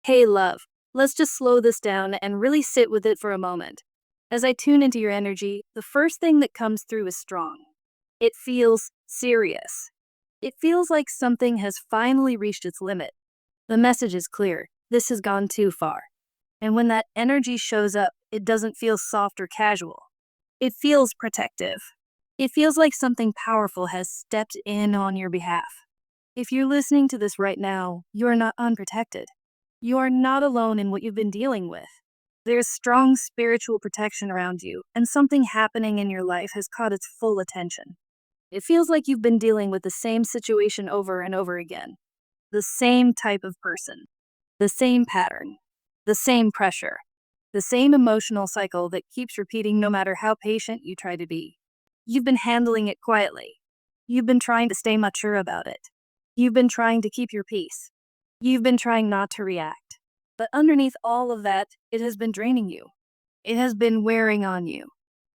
Hey, love, let's just slow this down and really sit with it for a moment. As I tune into your energy, the first thing that comes through is strong. It feels serious. It feels like something has finally reached its limit. The message is clear. This has gone too far. And when that energy shows up, it doesn't feel soft or casual. It feels protective. It feels like something powerful has stepped in on your behalf. If you're listening to this right now, you are not unprotected. You are not alone in what you've been dealing with. There's strong spiritual protection around you, and something happening in your life has caught its full attention. It feels like you've been dealing with the same situation over and over again. The same type of person, the same pattern, the same pressure, the same emotional cycle that keeps repeating no matter how patient you try to be. You've been handling it quietly. You've been trying to stay mature about it. You've been trying to keep your peace. You've been trying not to react. But underneath all of that, it has been draining you. It has been wearing on you.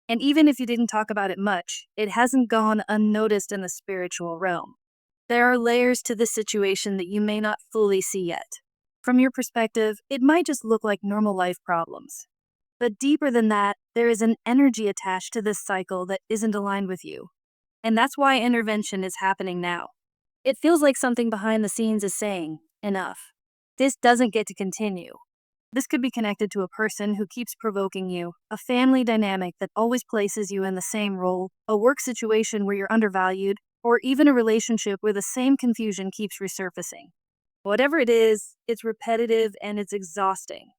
And even if you didn't talk about it much, it hasn't gone unnoticed in the spiritual realm. There are layers to this situation that you may not fully see yet. From your perspective, it might just look like normal life problems. But deeper than that, there is an energy attached to this cycle that isn't aligned with you. And that's why intervention is happening now. It feels like something behind the scenes is saying, enough. This doesn't get to continue. This could be connected to a person who keeps provoking you, a family dynamic that always places you in the same role, a work situation where you're undervalued, or even a relationship where the same confusion keeps resurfacing. Whatever it is, it's repetitive and it's exhausting.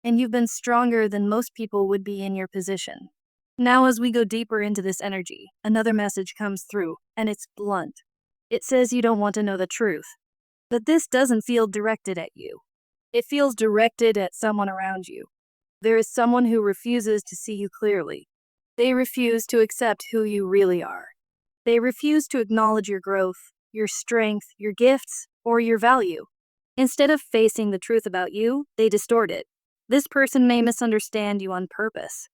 And you've been stronger than most people would be in your position. Now, as we go deeper into this energy, another message comes through, and it's blunt. It says you don't want to know the truth. But this doesn't feel directed at you. It feels directed at someone around you. There is someone who refuses to see you clearly. They refuse to accept who you really are. They refuse to acknowledge your growth, your strength, your gifts, or your value. Instead of facing the truth about you, they distort it. This person may misunderstand you on purpose.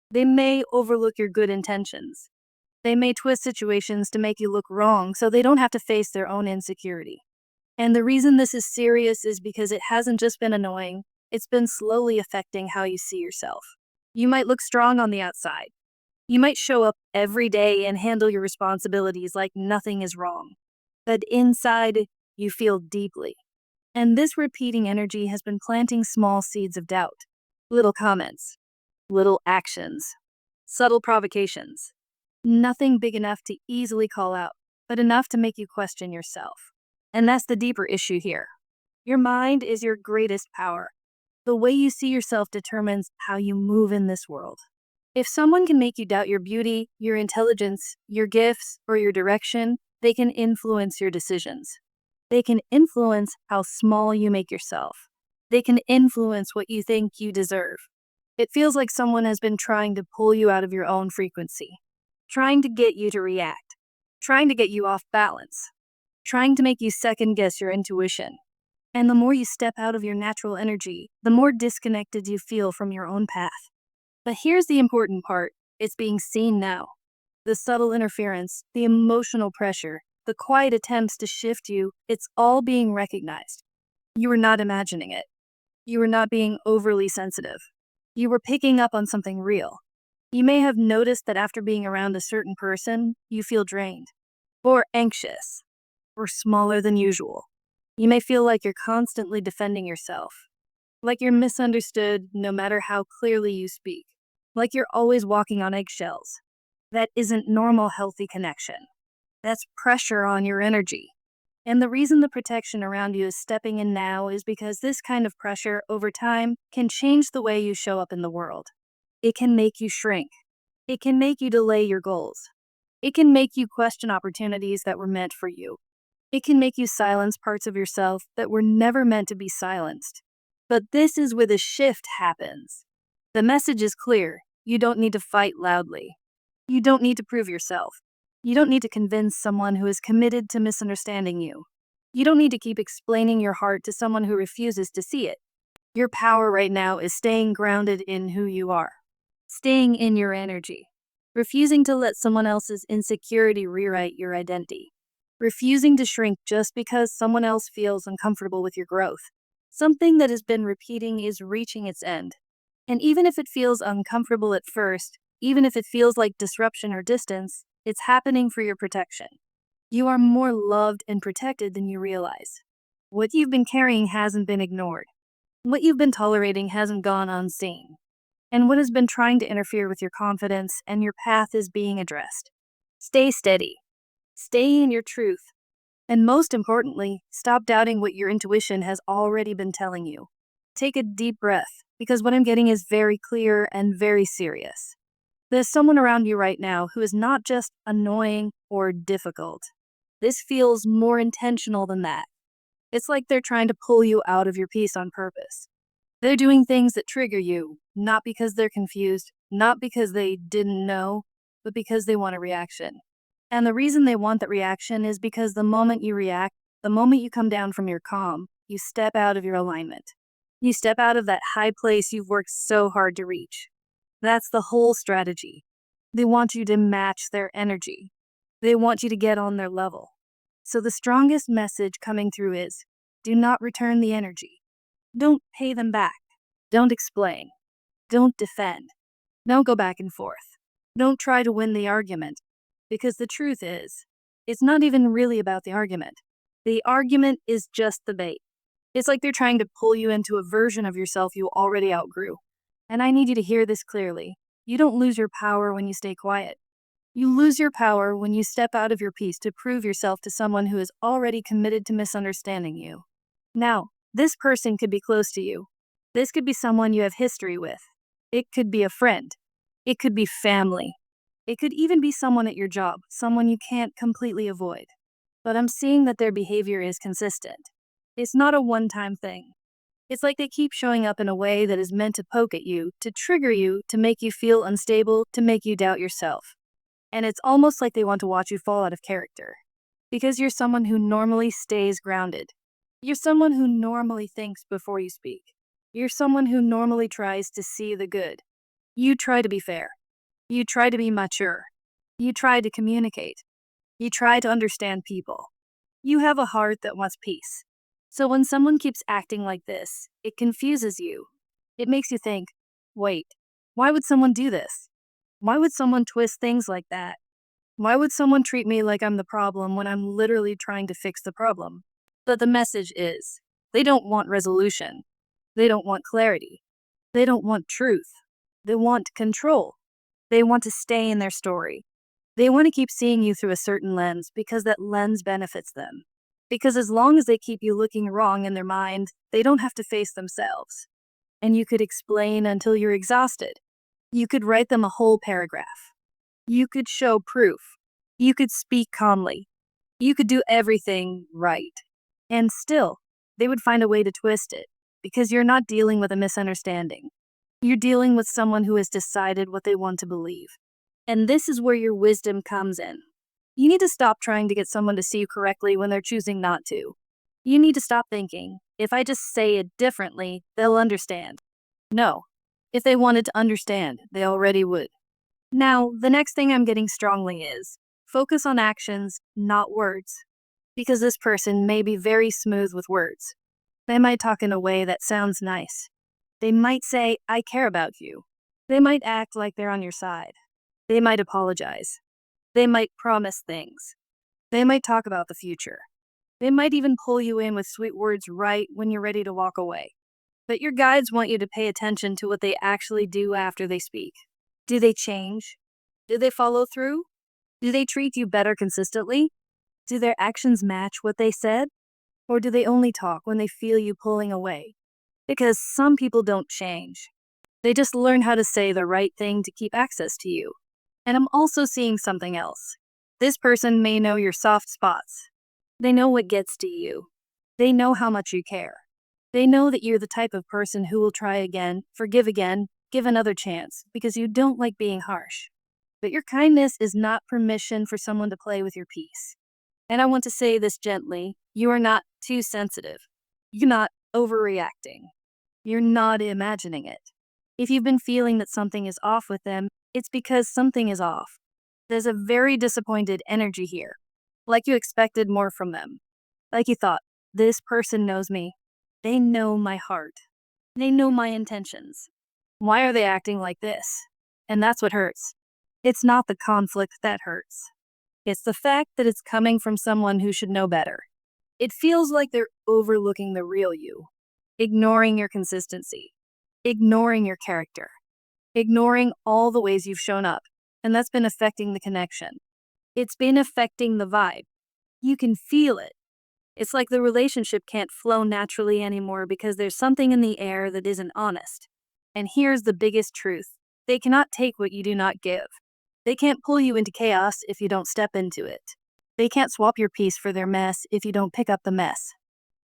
They may overlook your good intentions. They may twist situations to make you look wrong so they don't have to face their own insecurity. And the reason this is serious is because it hasn't just been annoying, it's been slowly affecting how you see yourself. You might look strong on the outside. You might show up every day and handle your responsibilities like nothing is wrong. But inside, you feel deeply. And this repeating energy has been planting small seeds of doubt. Little comments, little actions, subtle provocations. Nothing big enough to easily call out, but enough to make you question yourself. And that's the deeper issue here. Your mind is your greatest power. The way you see yourself determines how you move in this world. If someone can make you doubt your beauty, your intelligence, your gifts, or your direction, they can influence your decisions. They can influence how small you make yourself. They can influence what you think you deserve. It feels like someone has been trying to pull you out of your own frequency, trying to get you to react, trying to get you off balance, trying to make you second guess your intuition. And the more you step out of your natural energy, the more disconnected you feel from your own path. But here's the important part, it's being seen now. The subtle interference, the emotional pressure, the quiet attempts to shift you, it's all being recognized. You were not imagining it. You were not being overly sensitive. You were picking up on something real. You may have noticed that after being around a certain person, you feel drained, or anxious, or smaller than usual. You may feel like you're constantly defending yourself, like you're misunderstood no matter how clearly you speak, like you're always walking on eggshells. That isn't normal, healthy connection. That's pressure on your energy. And the reason the protection around you is stepping in now is because this kind of pressure over time can change the way you show up in the world. It can make you shrink. It can make you delay your goals. It can make you question opportunities that were meant for you. It can make you silence parts of yourself that were never meant to be silenced. But this is where the shift happens. The message is clear. You don't need to fight loudly. You don't need to prove yourself. You don't need to convince someone who is committed to misunderstanding you. You don't need to keep explaining your heart to someone who refuses to see it. Your power right now is staying grounded in who you are, staying in your energy, refusing to let someone else's insecurity rewrite your identity, refusing to shrink just because someone else feels uncomfortable with your growth. Something that has been repeating is reaching its end. And even if it feels uncomfortable at first, even if it feels like disruption or distance, it's happening for your protection. You are more loved and protected than you realize. What you've been carrying hasn't been ignored. What you've been tolerating hasn't gone unseen. And what has been trying to interfere with your confidence and your path is being addressed. Stay steady. Stay in your truth. And most importantly, stop doubting what your intuition has already been telling you. Take a deep breath, because what I'm getting is very clear and very serious. There's someone around you right now who is not just annoying or difficult. This feels more intentional than that. It's like they're trying to pull you out of your peace on purpose. They're doing things that trigger you, not because they're confused, not because they didn't know, but because they want a reaction. And the reason they want that reaction is because the moment you react, the moment you come down from your calm, you step out of your alignment. You step out of that high place you've worked so hard to reach. That's the whole strategy. They want you to match their energy. They want you to get on their level. So the strongest message coming through is, do not return the energy. Don't pay them back. Don't explain. Don't defend. Don't go back and forth. Don't try to win the argument. Because the truth is, it's not even really about the argument. The argument is just the bait. It's like they're trying to pull you into a version of yourself you already outgrew. And I need you to hear this clearly. You don't lose your power when you stay quiet. You lose your power when you step out of your peace to prove yourself to someone who is already committed to misunderstanding you. Now, this person could be close to you. This could be someone you have history with. It could be a friend. It could be family. It could even be someone at your job, someone you can't completely avoid. But I'm seeing that their behavior is consistent. It's not a one-time thing. It's like they keep showing up in a way that is meant to poke at you, to trigger you, to make you feel unstable, to make you doubt yourself. And it's almost like they want to watch you fall out of character. Because you're someone who normally stays grounded. You're someone who normally thinks before you speak. You're someone who normally tries to see the good. You try to be fair. You try to be mature. You try to communicate. You try to understand people. You have a heart that wants peace. So when someone keeps acting like this, it confuses you. It makes you think, wait, why would someone do this? Why would someone twist things like that? Why would someone treat me like I'm the problem when I'm literally trying to fix the problem? But the message is, they don't want resolution. They don't want clarity. They don't want truth. They want control. They want to stay in their story. They want to keep seeing you through a certain lens because that lens benefits them. Because as long as they keep you looking wrong in their mind, they don't have to face themselves. And you could explain until you're exhausted. You could write them a whole paragraph. You could show proof. You could speak calmly. You could do everything right. And still, they would find a way to twist it because you're not dealing with a misunderstanding. You're dealing with someone who has decided what they want to believe. And this is where your wisdom comes in. You need to stop trying to get someone to see you correctly when they're choosing not to. You need to stop thinking, if I just say it differently, they'll understand. No. If they wanted to understand, they already would. Now, the next thing I'm getting strongly is, focus on actions, not words. Because this person may be very smooth with words. They might talk in a way that sounds nice. They might say, I care about you. They might act like they're on your side. They might apologize. They might promise things. They might talk about the future. They might even pull you in with sweet words right when you're ready to walk away. But your guides want you to pay attention to what they actually do after they speak. Do they change? Do they follow through? Do they treat you better consistently? Do their actions match what they said? Or do they only talk when they feel you pulling away? Because some people don't change. They just learn how to say the right thing to keep access to you. And I'm also seeing something else. This person may know your soft spots. They know what gets to you. They know how much you care. They know that you're the type of person who will try again, forgive again, give another chance, because you don't like being harsh. But your kindness is not permission for someone to play with your peace. And I want to say this gently, you are not too sensitive. You're not overreacting. You're not imagining it. If you've been feeling that something is off with them, it's because something is off. There's a very disappointed energy here. Like you expected more from them. Like you thought, this person knows me. They know my heart. They know my intentions. Why are they acting like this? And that's what hurts. It's not the conflict that hurts. It's the fact that it's coming from someone who should know better. It feels like they're overlooking the real you, ignoring your consistency, ignoring your character, ignoring all the ways you've shown up. And that's been affecting the connection. It's been affecting the vibe. You can feel it. It's like the relationship can't flow naturally anymore because there's something in the air that isn't honest. And here's the biggest truth: they cannot take what you do not give. They can't pull you into chaos if you don't step into it. They can't swap your peace for their mess if you don't pick up the mess.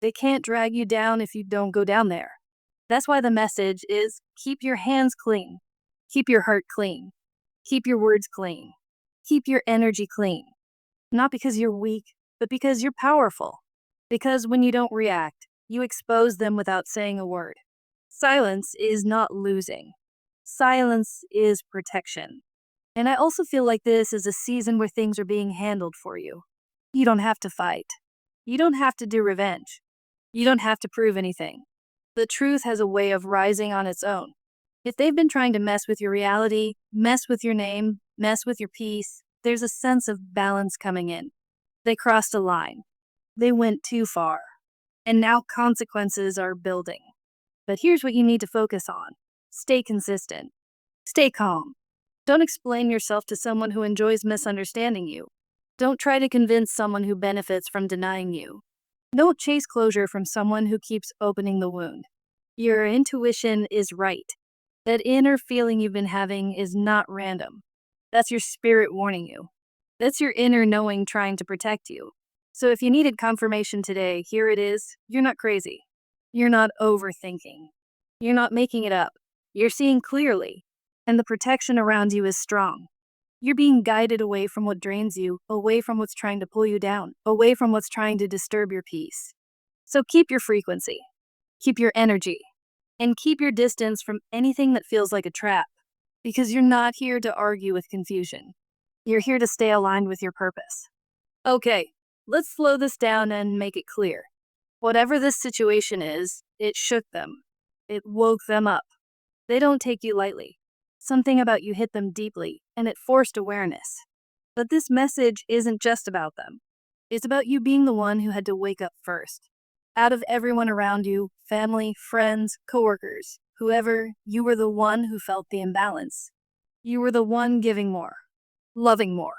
They can't drag you down if you don't go down there. That's why the message is keep your hands clean, keep your heart clean, keep your words clean, keep your energy clean. Not because you're weak, but because you're powerful. Because when you don't react, you expose them without saying a word. Silence is not losing. Silence is protection. And I also feel like this is a season where things are being handled for you. You don't have to fight. You don't have to do revenge. You don't have to prove anything. The truth has a way of rising on its own. If they've been trying to mess with your reality, mess with your name, mess with your peace, there's a sense of balance coming in. They crossed a line. They went too far. And now consequences are building. But here's what you need to focus on: stay consistent, stay calm. Don't explain yourself to someone who enjoys misunderstanding you. Don't try to convince someone who benefits from denying you. Don't chase closure from someone who keeps opening the wound. Your intuition is right. That inner feeling you've been having is not random. That's your spirit warning you. That's your inner knowing trying to protect you. So if you needed confirmation today, here it is. You're not crazy. You're not overthinking. You're not making it up. You're seeing clearly. And the protection around you is strong. You're being guided away from what drains you, away from what's trying to pull you down, away from what's trying to disturb your peace. So keep your frequency, keep your energy, and keep your distance from anything that feels like a trap. Because you're not here to argue with confusion. You're here to stay aligned with your purpose. Okay, let's slow this down and make it clear. Whatever this situation is, it shook them. It woke them up. They don't take you lightly. Something about you hit them deeply, and it forced awareness. But this message isn't just about them. It's about you being the one who had to wake up first. Out of everyone around you, family, friends, coworkers, whoever, you were the one who felt the imbalance. You were the one giving more, loving more,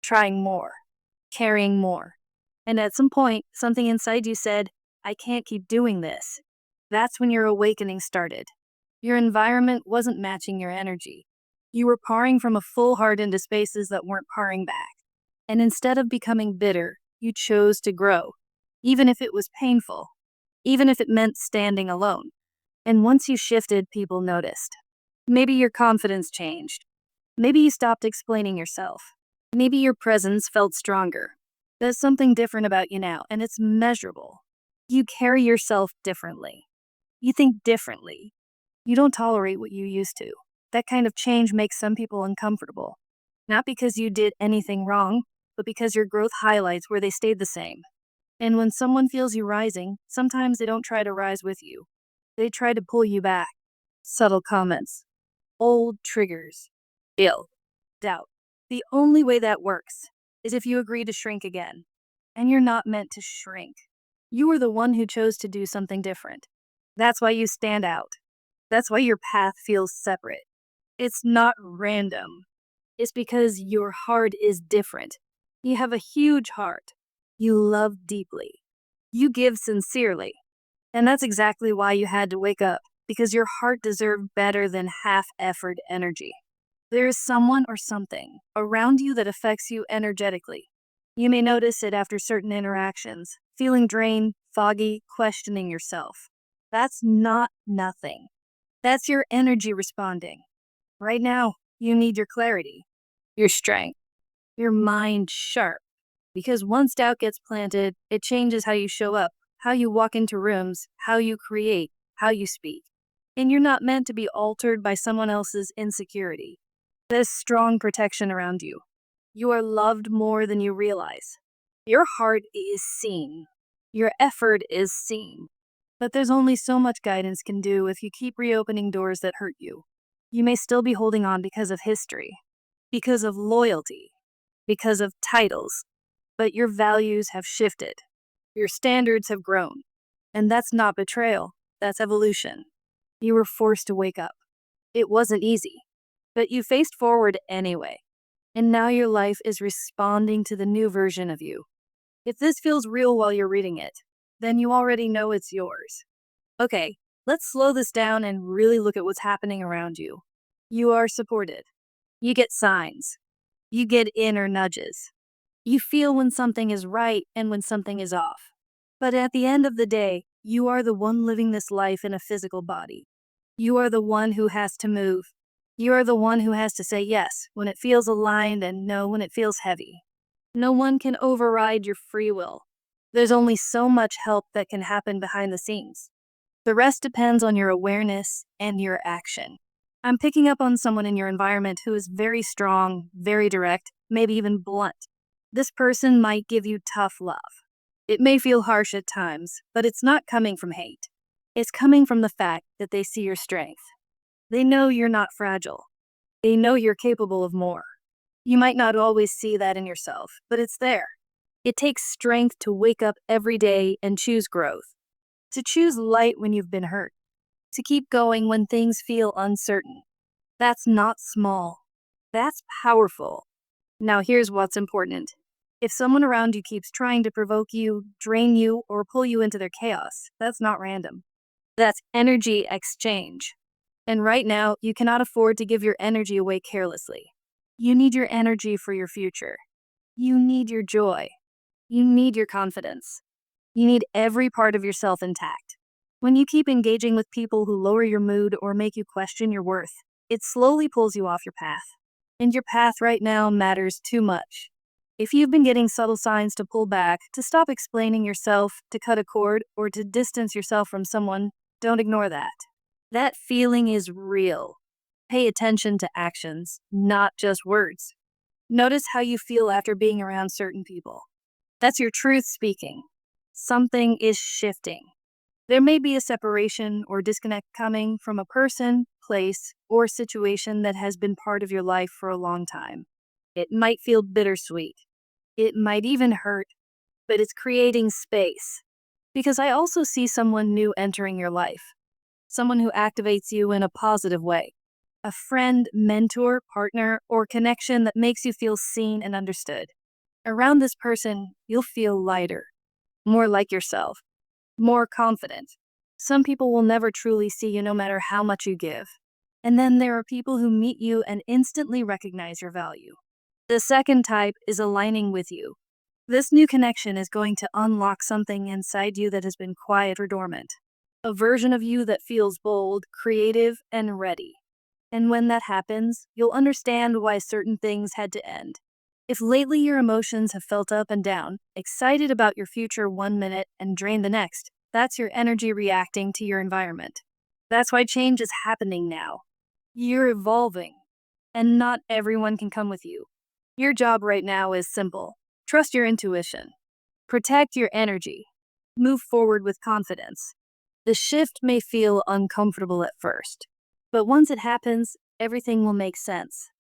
trying more, carrying more. And at some point, something inside you said, I can't keep doing this. That's when your awakening started. Your environment wasn't matching your energy. You were pouring from a full heart into spaces that weren't pouring back. And instead of becoming bitter, you chose to grow, even if it was painful, even if it meant standing alone. And once you shifted, people noticed. Maybe your confidence changed. Maybe you stopped explaining yourself. Maybe your presence felt stronger. There's something different about you now, and it's measurable. You carry yourself differently. You think differently. You don't tolerate what you used to. That kind of change makes some people uncomfortable. Not because you did anything wrong, but because your growth highlights where they stayed the same. And when someone feels you rising, sometimes they don't try to rise with you. They try to pull you back. Subtle comments, old triggers, ill, doubt. The only way that works is if you agree to shrink again. And you're not meant to shrink. You were the one who chose to do something different. That's why you stand out. That's why your path feels separate. It's not random. It's because your heart is different. You have a huge heart. You love deeply. You give sincerely. And that's exactly why you had to wake up, because your heart deserved better than half-effort energy. There is someone or something around you that affects you energetically. You may notice it after certain interactions, feeling drained, foggy, questioning yourself. That's not nothing. That's your energy responding. Right now, you need your clarity, your strength, your mind sharp. Because once doubt gets planted, it changes how you show up, how you walk into rooms, how you create, how you speak. And you're not meant to be altered by someone else's insecurity. There's strong protection around you. You are loved more than you realize. Your heart is seen. Your effort is seen. But there's only so much guidance can do if you keep reopening doors that hurt you. You may still be holding on because of history, because of loyalty, because of titles, but your values have shifted. Your standards have grown. And that's not betrayal, that's evolution. You were forced to wake up. It wasn't easy, but you faced forward anyway. And now your life is responding to the new version of you. If this feels real while you're reading it, then you already know it's yours. Okay, let's slow this down and really look at what's happening around you. You are supported. You get signs. You get inner nudges. You feel when something is right and when something is off. But at the end of the day, you are the one living this life in a physical body. You are the one who has to move. You are the one who has to say yes when it feels aligned and no when it feels heavy. No one can override your free will. There's only so much help that can happen behind the scenes. The rest depends on your awareness and your action. I'm picking up on someone in your environment who is very strong, very direct, maybe even blunt. This person might give you tough love. It may feel harsh at times, but it's not coming from hate. It's coming from the fact that they see your strength. They know you're not fragile. They know you're capable of more. You might not always see that in yourself, but it's there. It takes strength to wake up every day and choose growth, to choose light when you've been hurt, to keep going when things feel uncertain. That's not small. That's powerful. Now, here's what's important. If someone around you keeps trying to provoke you, drain you, or pull you into their chaos, that's not random. That's energy exchange. And right now, you cannot afford to give your energy away carelessly. You need your energy for your future. You need your joy. You need your confidence. You need every part of yourself intact. When you keep engaging with people who lower your mood or make you question your worth, it slowly pulls you off your path. And your path right now matters too much. If you've been getting subtle signs to pull back, to stop explaining yourself, to cut a cord, or to distance yourself from someone, don't ignore that. That feeling is real. Pay attention to actions, not just words. Notice how you feel after being around certain people. That's your truth speaking. Something is shifting. There may be a separation or disconnect coming from a person, place, or situation that has been part of your life for a long time. It might feel bittersweet. It might even hurt, but it's creating space. Because I also see someone new entering your life. Someone who activates you in a positive way. A friend, mentor, partner, or connection that makes you feel seen and understood. Around this person, you'll feel lighter, more like yourself, more confident. Some people will never truly see you no matter how much you give. And then there are people who meet you and instantly recognize your value. The second type is aligning with you. This new connection is going to unlock something inside you that has been quiet or dormant. A version of you that feels bold, creative, and ready. And when that happens, you'll understand why certain things had to end. If lately your emotions have felt up and down, excited about your future one minute and drained the next, that's your energy reacting to your environment. That's why change is happening now. You're evolving, and not everyone can come with you. Your job right now is simple. Trust your intuition. Protect your energy. Move forward with confidence. The shift may feel uncomfortable at first, but once it happens, everything will make sense.